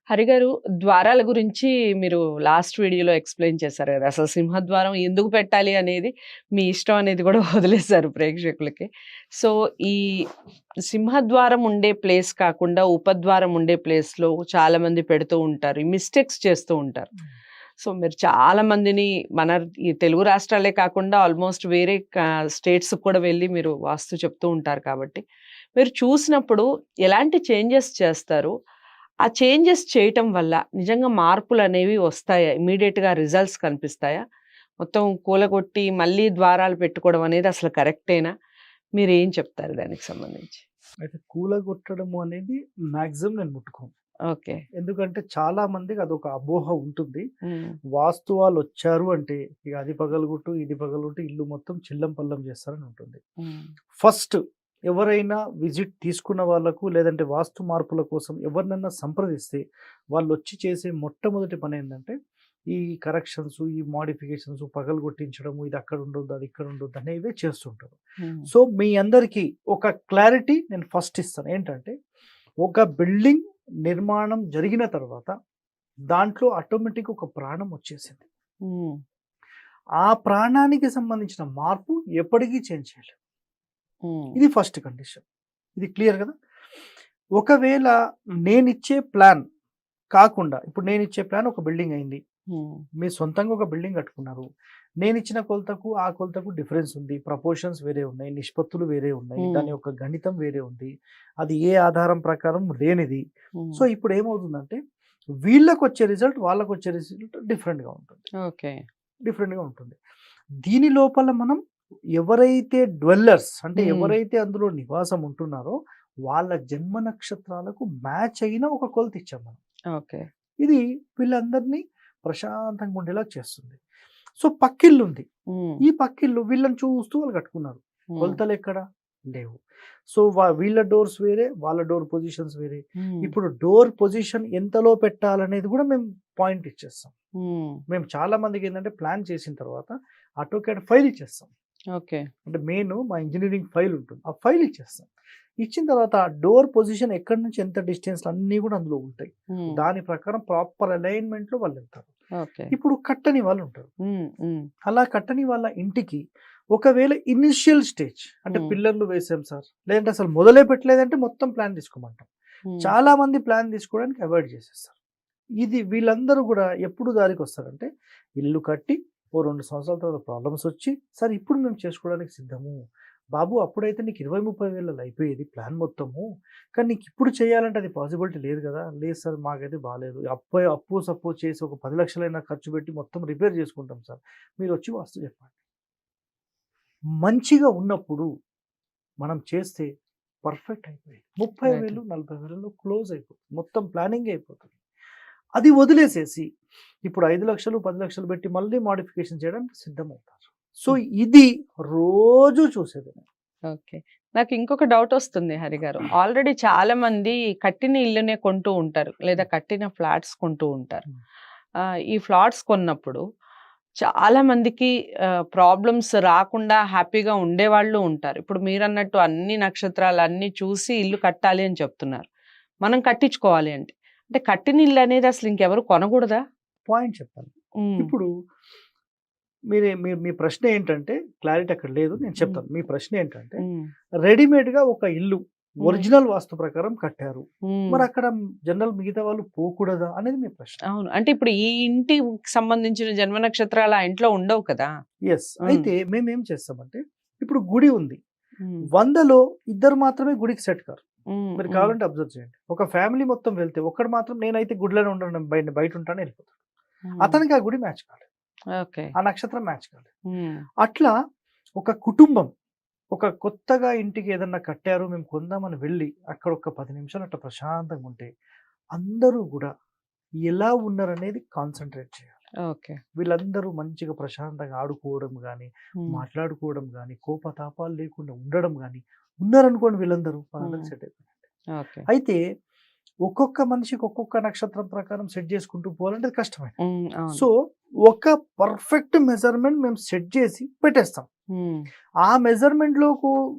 హరిగారు, ద్వారాల గురించి మీరు లాస్ట్ వీడియోలో ఎక్స్‌ప్లెయిన్ చేశారు గదా! అసలు సింహద్వారం ఎందుకు పెట్టాలి అనేది మీ ఇష్టం అనేది గూడా వదిలేసారు ప్రేక్షకులకి. సో, ఈ సింహద్వారం ఉండే ప్లేస్ కాకుండా ఉపద్వారం ఉండే ప్లేస్‌లో చాలామంది పెడుతూ ఉంటారు. ఈ మిస్టేక్స్ చేస్తూ ఉంటారు. సో, మీరు చాలా మందిని మన ఈ తెలుగు రాష్ట్రాలే కాకుండా ఆల్మోస్ట్ వేరే స్టేట్స్‌కి కూడా వెళ్లి మీరు వాస్తు చెప్తూ ఉంటారు కాబట్టి, మీరు చూసినప్పుడు ఎలాంటి చేంజెస్ చేస్తారు? ఆ చేంజెస్ చేయటం వల్ల నిజంగా మార్పులనేవి వస్తాయా? ఇమ్మీడియేట్‌గా రిజల్ట్స్ కనిపిస్తాయా? మొత్తం కూలగొట్టి మళ్ళీ ద్వారాలు పెట్టుకోవడం అనేది అసలు కరెక్టేనా? మీరేం చెప్తారు దానికి సంబంధించి? అయితే కూలగొట్టడము అనేది మాక్సిమం నేను ముట్టుకోను. ఓకే. ఎందుకంటే చాలా మందికి అదొక అపోహ ఉంటుంది. హ్మ్. వాస్తు వాళ్ళొచ్చారు అంటే ఇక అది పగలగొట్టు, ఇది పగలగొట్టు ఇల్లు మొత్తం చిల్లం పల్లం చేస్తారని ఉంటుంది. హ్మ్. ఫస్ట్ ఎవరైనా విజిట్ తీసుకున్న వాళ్ళకు లేదంటే వాస్తు మార్పుల కోసం ఎవరినన్నా సంప్రదిస్తే వాళ్ళొచ్చి చేసే మొట్టమొదటి పనేంటంటే ఈ కరెక్షన్స్, ఈ మోడిఫికేషన్స్ పగలగొట్టించడము, ఇది అక్కడ ఉండొద్దు, అది ఇక్కడ ఉండొద్దు అనేవే చేస్తుంటారు. హ్మ్. సో, మీ అందరికీ ఒక క్లారిటీ నేను ఫస్ట్ ఇస్తాను. ఏంటంటే ఒక బిల్డింగ్ నిర్మాణం జరిగిన తర్వాత దాంట్లో ఆటోమేటిక్‌గా ఒక ప్రాణం వచ్చేసింది. హ్మ్. ఆ ప్రాణానికి సంబంధించిన మార్పు ఎప్పటికీ చేంజ్ చేయలేం. హ్మ్. ఇది ఫస్ట్ కండిషన్. ఇది క్లియర్ కదా! ఒకవేళ నేనిచ్చే ప్లాన్ కాకుండా ఇప్పుడు నేనిచ్చే ప్లాన్ ఒక బిల్డింగ్ అయింది. హ్మ్. మీరు సొంతంగా ఒక బిల్డింగ్ కట్టుకున్నారు. నేనిచ్చిన కొలతకు, ఆ కొలతకు డిఫరెన్స్ ఉంది. ప్రపోర్షన్స్ వేరే ఉన్నాయి. నిష్పత్తులు వేరే ఉన్నాయి. హ్మ్. దాని యొక్క గణితం వేరే ఉంది. అది ఏ ఆధారం ప్రకారం లేనిది. హ్మ్. సో, ఇప్పుడేమవుతుందంటే వీళ్ళకొచ్చే రిజల్ట్, వాళ్ళకొచ్చే రిజల్ట్ డిఫరెంట్‌గా ఉంటుంది. ఓకే. డిఫరెంట్‌గా ఉంటుంది. దీని లోపల మనం ఎవరైతే డ్వెల్లర్స్ అంటే హ్మ్. ఎవరైతే అందులో నివాసం ఉంటున్నారో వాళ్ళ జన్మ నక్షత్రాలకు మ్యాచ్ అయిన ఒక కొలత ఇచ్చాం మనం. ఓకే. ఇది వీళ్ళందరినీ ప్రశాంతంగా ఉండేలా చేస్తుంది. సో, పక్కిల్లుంది. హ్మ్. ఈ పక్కిల్లు వీళ్ళని చూస్తూ వాళ్ళు కట్టుకున్నారు. హ్మ్. కొలతలెక్కడ? లేవు. సో, వీళ్ళ డోర్స్ వేరే, వాళ్ళ డోర్ పొజిషన్స్ వేరే. హ్మ్. ఇప్పుడు డోర్ పొజిషన్ ఎంతలో పెట్టాలనేది కూడా మేము పాయింట్ ఇచ్చేస్తాం. హ్మ్. మేము చాలా మందికేంటంటే ప్లాన్ చేసిన తర్వాత ఆటోకాడ్ ఫైల్ ఇచ్చేస్తాం. ఓకే. అంటే మా ఇంజినీరింగ్ ఫైల్ ఉంటుంది. ఆ ఫైల్ ఇచ్చేస్తాం. ఇచ్చిన తర్వాత ఆ డోర్ పొజిషన్ ఎక్కడి నుంచి ఎంత డిస్టెన్స్‌లో అన్నీ కూడా అందులో ఉంటాయి. హ్మ్. దాని ప్రకారం ప్రాపర్ అలైన్‌మెంట్‌లో వాళ్ళెళ్తారు. ఓకే. ఇప్పుడు కట్టని వాళ్ళుంటారు. హ్మ్. హ్మ్. అలా కట్టని వాళ్ళ ఇంటికి ఒకవేళ ఇనిషియల్ స్టేజ్ అంటే హ్మ్. పిల్లర్లు వేసాం సార్. లేదంటే అసలు మొదలే పెట్టలేదంటే మొత్తం ప్లాన్ తీసుకోమంటాం. హ్మ్. చాలా మంది ప్లాన్ తీసుకోవడానికి అవాయిడ్ చేసేస్తారు. ఇది వీళ్ళందరూ గూడా ఎప్పుడు దారికొస్తారంటే ఇల్లు కట్టి ఓ 2 సంవత్సరాల తర్వాత ప్రాబ్లమ్స్ వచ్చి, "సార్ ఇప్పుడు మేము చేసుకోవడానికి సిద్ధము. బాబు అప్పుడైతే నీకు 20, 30 వేలలో అయిపోయేది ప్లాన్ మొత్తము. కానీ నీకు ఇప్పుడు చేయాలంటే అది పాసిబిలిటీ లేదు గదా!" "లేదు సార్ మాకైతే బాలేదు. అప్పు సప్పు చేసి ఒక 10 లక్షలైనా ఖర్చు పెట్టి మొత్తం రిపేర్ చేసుకుంటాం సార్. మీరొచ్చి వాస్తు చెప్పండి." మంచిగా ఉన్నప్పుడు మనం చేస్తే పర్ఫెక్ట్ అయిపోయేది. రైట్. 30,000, 40,000లో క్లోజ్ అయిపోతుంది. మొత్తం ప్లానింగే అయిపోతుంది. అది వదిలేసేసి ఇప్పుడు 5,00,000, 10,00,000 పెట్టి మళ్ళీ మోడిఫికేషన్ చేయడానికి సిద్ధమవుతారు. సో, హ్మ్. ఇది రోజు చూసేది నేను. ఓకే. నాకు ఇంకొక డౌటొస్తుంది హరిగారు. ఆల్రెడీ చాలా మంది కట్టిన ఇల్లునే కొంటూ ఉంటారు. లేదా కట్టిన ఫ్లాట్స్ కొంటూ ఉంటారు. హ్మ్. ఈ ఫ్లాట్స్ కొన్నప్పుడు చాలా మందికి ప్రాబ్లమ్స్ రాకుండా హ్యాపీగా ఉండేవాళ్ళు ఉంటారు. ఇప్పుడు మీరన్నట్టు అన్ని నక్షత్రాలు అన్నీ చూసి ఇల్లు కట్టాలి అని చెప్తున్నారు. మనం కట్టించుకోవాలి అంటే. అంటే కట్టిన ఇల్లు అనేది అసలు ఇంకెవరు కొనగూడదా? పాయింట్ చెప్పాలి. హ్మ్. ఇప్పుడు మీ ప్రశ్న ఏంటంటే క్లారిటీ అక్కడ లేదు. నేను హ్మ్. చెప్తాను. మీ ప్రశ్న ఏంటంటే హ్మ్. రెడీమేడ్‌గా ఒక ఇల్లు హ్మ్. ఒరిజినల్ వాస్తు ప్రకారం కట్టారు. హ్మ్. మరక్కడ జనరల్ మిగతా వాళ్ళు పోకూడదా అనేది మీ ప్రశ్న. అవును. అంటే ఇప్పుడు ఈ ఇంటికి సంబంధించిన జన్మ నక్షత్రాలు ఆ ఇంట్లో ఉండవు కదా! యెస్. హ్మ్. అయితే మేమేం చేస్తామంటే ఇప్పుడు గుడి ఉంది. హ్మ్. 100లో ఇద్దరు మాత్రమే గుడికి సెట్ కారు. హ్మ్. మీరు హ్మ్. కావాలంటే అబ్జర్వ్ చేయండి. ఒక ఫ్యామిలీ మొత్తం వెళ్తే ఒక్కడు మాత్రం నేనైతే గుడిలోనే ఉండను బయటుంటాను ఎళ్ళిపోతాడు. హ్మ్. అతనికి ఆ గుడి మ్యాచ్ కాలేదు. ఓకే. ఆ నక్షత్రం మ్యాచ్ కాలేదు. హ్మ్. అట్లా ఒక కుటుంబం ఒక కొత్తగా ఇంటికి ఏదన్నా కట్టారు మేము కొందామని వెళ్ళి అక్కడ ఒక 10 నిమిషాలు అట్లా ప్రశాంతంగా ఉంటే అందరూ గూడా ఎలా ఉన్నారనేది కాన్సంట్రేట్ చేయాలి. ఓకే. వీళ్ళందరూ మంచిగా ప్రశాంతంగా ఆడుకోవడం గానీ, హ్మ్. మాట్లాడుకోవడం గానీ, కోపతాపాలు లేకుండా ఉండడం గానీ, ఉన్నారనుకోండి వీళ్ళందరూ మనందరికి హ్మ్. సెట్ అయిపోయినట్టే. ఓకే. అయితే ఒక్కొక్క మనిషికి ఒక్కొక్క నక్షత్రం ప్రకారం సెట్ చేసుకుంటూ పోవాలంటే అది కష్టమే. హ్మ్. అవును. సో, ఒక పర్ఫెక్ట్ మెజర్‌మెంట్ మేము సెట్ చేసి పెట్టేస్తాం. ఆ మెజర్మెంట్లోకి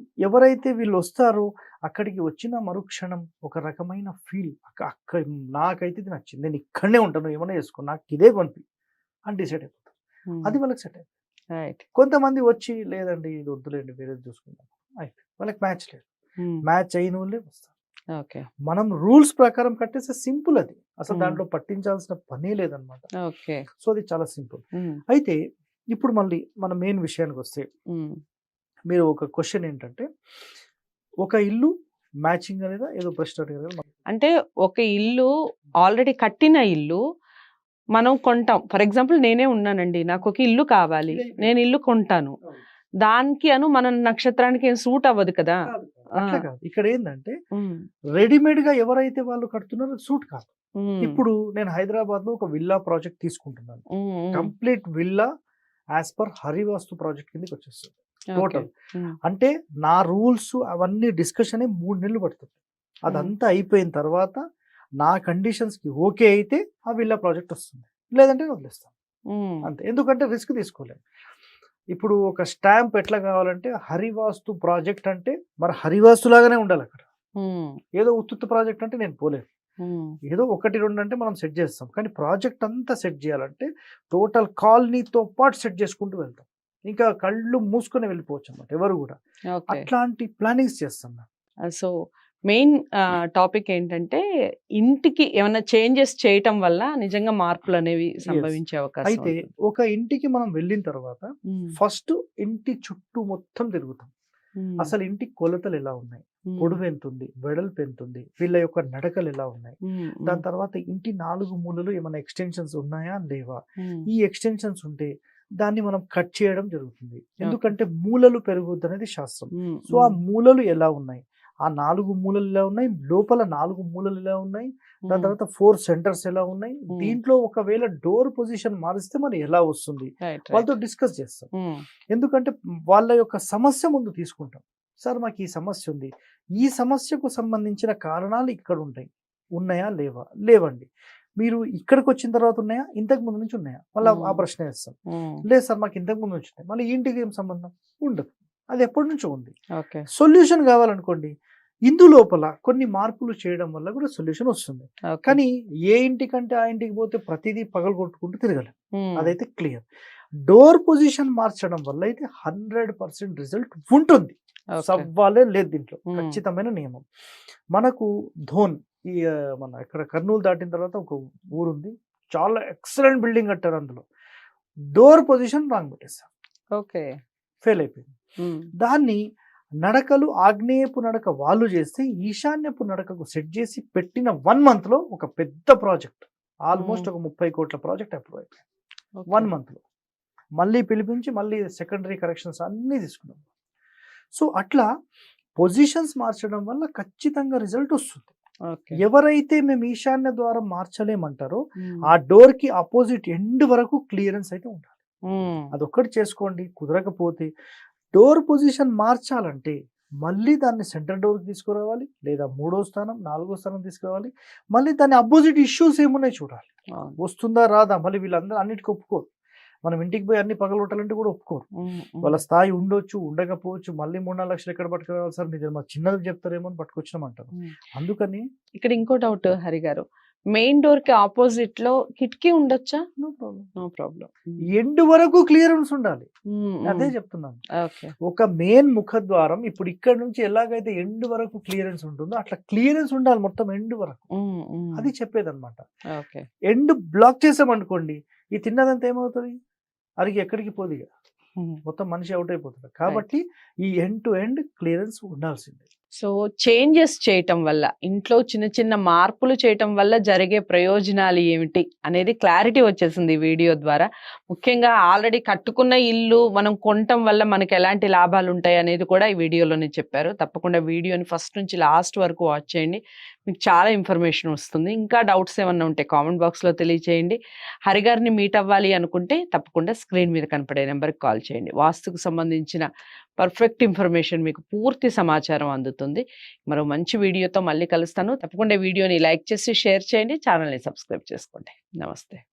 ఎవరైతే వీళ్ళు వస్తారో అక్కడికి వచ్చిన మరుక్షణం ఒక రకమైన ఫీల్, అక్కడ నాకైతే ఇది నచ్చింది, నేను ఇక్కడనే ఉంటాను, ఏమైనా చేసుకో, నాకు ఇదే కొనిపి అని డిసైడ్ అయిపోతారు. అది వాళ్ళకి సెట్ అయిపోతుంది. రైట్. కొంతమంది వచ్చి లేదండి ఇది వద్దులేండి వేరేది చూసుకుందాం అయిపోయింది, వాళ్ళకి మ్యాచ్ లేదు. మ్యాచ్ అయిన వాళ్ళే వస్తారు. ఓకే. మనం రూల్స్ ప్రకారం కట్టేస్తే సింపుల్, అది అసలు Hmm. దాంట్లో పట్టించాల్సిన పనే లేదనమాట. ఓకే. సో అది చాలా సింపుల్. అయితే ఇప్పుడు మళ్ళీ మన మెయిన్ విషయానికి వస్తే, మీరు ఒక క్వశ్చన్ ఏంటంటే ఒక ఇల్లు మ్యాచింగ్ అనేది ఏదో ప్రశ్న అడిగారు కదా. అంటే ఒక ఇల్లు ఆల్రెడీ కట్టిన ఇల్లు మనం కొంటాం. ఫర్ ఎగ్జాంపుల్ నేనే ఉన్నానండి, నాకు ఒక ఇల్లు కావాలి, నేను ఇల్లు కొంటాను, దానికి మన నక్షత్రానికి ఏం సూట్ అవ్వదు కదా. అట్లా కాదు, ఇక్కడ ఏంటంటే రెడీమేడ్ గా ఎవరైతే వాళ్ళు కడుతున్నారో సూట్ కాదు. ఇప్పుడు నేను హైదరాబాద్ లో ఒక విల్లా ప్రాజెక్ట్ తీసుకుంటున్నాను, complete villa as per Harivastu project కిందకి వచ్చేస్తుంది టోటల్. అంటే నా రూల్స్ అవన్నీ డిస్కషన్ 3 నెలలు పడుతుంది. అదంతా అయిపోయిన తర్వాత నా కండిషన్స్ కి ఓకే అయితే ఆ విల్లా ప్రాజెక్ట్ వస్తుంది, లేదంటే వదిలేస్తాను అంతే. ఎందుకంటే రిస్క్ తీసుకోలేము. ఇప్పుడు ఒక స్టాంప్ ఎట్లా కావాలంటే హరివాస్తు ప్రాజెక్ట్ అంటే మరి హరివాస్తు లాగానే ఉండాలి అక్కడ. ఏదో ఉత్తుత్త ప్రాజెక్ట్ అంటే నేను పోలేను, ఏదో 1-2 అంటే మనం సెట్ చేస్తాం, కానీ ప్రాజెక్ట్ అంతా సెట్ చేయాలంటే టోటల్ కాలనీతో పాటు సెట్ చేసుకుంటూ వెళ్తాం, ఇంకా కళ్ళు మూసుకొని వెళ్ళిపోవచ్చు అన్నమాట ఎవరు కూడా. అట్లాంటి ప్లానింగ్స్ చేస్తాం. సో మెయిన్ టాపిక్ ఏంటంటే ఇంటికి ఏమైనా చేంజెస్ చేయటం వల్ల నిజంగా మార్పులు అనేవి సంభవించే అవకాశం అయితే ఉంటుంది. ఒక ఇంటికి మనం వెళ్ళిన తర్వాత ఫస్ట్ ఇంటి చుట్టూ మొత్తం తిరుగుతాం. అసలు ఇంటి కొలతలు ఎలా ఉన్నాయి, పొడవు ఎంత ఉంది, వెడల్పు ఎంత ఉంది, వీళ్ళ యొక్క నడకలు ఎలా ఉన్నాయి, దాని తర్వాత ఇంటి 4 మూలలు ఏమైనా ఎక్స్టెన్షన్స్ ఉన్నాయా లేవా, ఈ ఎక్స్టెన్షన్స్ ఉంటే దాన్ని మనం కట్ చేయడం జరుగుతుంది. ఎందుకంటే మూలలు పెరుగుద్ది అనేది శాస్త్రం. సో ఆ మూలలు ఎలా ఉన్నాయి, ఆ 4 మూలలు ఎలా ఉన్నాయి, లోపల 4 మూలలు ఎలా ఉన్నాయి, దాని తర్వాత 4 సెంటర్స్ ఎలా ఉన్నాయి, దీంట్లో ఒకవేళ డోర్ పొజిషన్ మారిస్తే మరి ఎలా వస్తుంది, వాళ్ళతో డిస్కస్ చేస్తాం. ఎందుకంటే వాళ్ళ యొక్క సమస్య ముందు తీసుకుంటాం. సార్ మాకు ఈ సమస్య ఉంది, ఈ సమస్యకు సంబంధించిన కారణాలు ఇక్కడ ఉన్నాయా లేవా, లేవండి. మీరు ఇక్కడికి వచ్చిన తర్వాత ఉన్నాయా, ఇంతకు ముందు నుంచి ఉన్నాయా, మళ్ళీ ఆ ప్రశ్న వేస్తాం. లేదు సార్ మాకు ఇంతకు ముందు నుంచి ఉన్నాయి, మళ్ళీ ఇంటికి ఏం సంబంధం ఉండదు, అది ఎప్పటి నుంచో ఉంది. సొల్యూషన్ కావాలనుకోండి, ఇందు లోపల కొన్ని మార్పులు చేయడం వల్ల కూడా సొల్యూషన్ వస్తుంది. కానీ ఏ ఇంటికంటే ఆ ఇంటికి పోతే ప్రతిదీ పగలు కొట్టుకుంటూ తిరగలేం, అదైతే క్లియర్. డోర్ పొజిషన్ మార్చడం వల్ల అయితే 100% రిజల్ట్ ఉంటుంది, సవ్వాలే లేదు దీంట్లో, ఖచ్చితమైన నియమం. మనకు ధోన్ ఈ మన ఇక్కడ కర్నూలు దాటిన తర్వాత ఒక ఊరుంది, చాలా ఎక్సలెంట్ బిల్డింగ్ కట్టారు, అందులో డోర్ పొజిషన్ రాంగ్ పెట్టేస్తారు, ఓకే, ఫెయిల్ అయిపోయింది. దాన్ని నడకలు ఆగ్నేయపు నడక వాళ్ళు చేస్తే ఈశాన్యపు నడకకు సెట్ చేసి పెట్టిన 1 month లో ఒక పెద్ద ప్రాజెక్ట్, ఆల్మోస్ట్ ఒక 30 కోట్ల ప్రాజెక్ట్ అప్రూవ్ అయిపోయింది 1 month లో. మళ్ళీ పిలిపించి మళ్ళీ సెకండరీ కరెక్షన్స్ అన్నీ తీసుకున్నాం. సో అట్లా పొజిషన్స్ మార్చడం వల్ల ఖచ్చితంగా రిజల్ట్ వస్తుంది. ఎవరైతే మేము ఈశాన్య ద్వారం మార్చలేమంటారో ఆ డోర్ కి ఆపోజిట్ ఎండ్ వరకు క్లియరెన్స్ అయితే ఉండాలి. అదొక్కటి చేసుకోండి. కుదరకపోతే డోర్ పొజిషన్ మార్చాలంటే మళ్ళీ దాన్ని సెంటర్ డోర్కి తీసుకురావాలి, లేదా 3వ స్థానం 4వ స్థానం తీసుకురావాలి. మళ్ళీ దాని అపోజిట్ ఇష్యూస్ ఏమున్నాయి చూడాలి, వస్తుందా రాదా. మళ్ళీ వీళ్ళందరూ అన్నిటికీ ఒప్పుకోరు, మనం ఇంటికి పోయి అన్ని పగలగొట్టాలంటే కూడా ఒప్పుకోరు. వాళ్ళ స్థాయి ఉండొచ్చు ఉండకపోవచ్చు, మళ్ళీ 3-4 లక్షలు ఎక్కడ పట్టుకురావాలి సార్, మీరు మా చిన్నది చెప్తారేమో అని పట్టుకొచ్చినామంటారు. అందుకని ఇక్కడ ఇంకో డౌట్ హరి గారు, మెయిన్ డోర్ కి ఆపోజిట్ లో కిటికీ ఉండొచ్చా? No problem, no problem. End వరకు క్లియరెన్స్ ఉండాలి, అదే చెప్తున్నాను. ఒక మెయిన్ ముఖద్వారం ఇప్పుడు ఇక్కడ నుంచి ఎలాగైతే ఎండ్ వరకు క్లియరెన్స్ ఉంటుందో అట్లా క్లియరెన్స్ ఉండాలి మొత్తం ఎండ్ వరకు, అది చెప్పేదన్నమాట. ఎండ్ బ్లాక్ చేసామనుకోండి, ఈ తిన్నదంతా ఏమవుతుంది, అరిగి ఎక్కడికి పోదు, ఇక మొత్తం మనిషి అవుట్ అయిపోతుంది. కాబట్టి ఈ ఎండ్ టు ఎండ్ క్లియరెన్స్ ఉండాల్సిందే. సో చేంజెస్ చేయటం వల్ల, ఇంట్లో చిన్న చిన్న మార్పులు చేయటం వల్ల జరిగే ప్రయోజనాలు ఏమిటి అనేది క్లారిటీ వచ్చేసింది ఈ వీడియో ద్వారా. ముఖ్యంగా ఆల్రెడీ కట్టుకున్న ఇల్లు మనం కొనటం వల్ల మనకి ఎలాంటి లాభాలు ఉంటాయి అనేది కూడా ఈ వీడియోలోనే చెప్పారు. తప్పకుండా వీడియోని ఫస్ట్ నుంచి లాస్ట్ వరకు వాచ్ చేయండి, మీకు చాలా ఇన్ఫర్మేషన్ వస్తుంది. ఇంకా డౌట్స్ ఏమన్నా ఉంటే కామెంట్ బాక్స్లో తెలియచేయండి. హరి గారిని మీట్ అవ్వాలి అనుకుంటే తప్పకుండా స్క్రీన్ మీద కనపడే నెంబర్కి కాల్ చేయండి. వాస్తుకు సంబంధించిన పర్ఫెక్ట్ ఇన్ఫర్మేషన్, మీకు పూర్తి సమాచారం అందుతుంది. మరో మంచి వీడియోతో మళ్ళీ కలుస్తాను. తప్పకుండా వీడియోని లైక్ చేసి షేర్ చేయండి, ఛానల్ని సబ్స్క్రైబ్ చేసుకోండి. నమస్తే.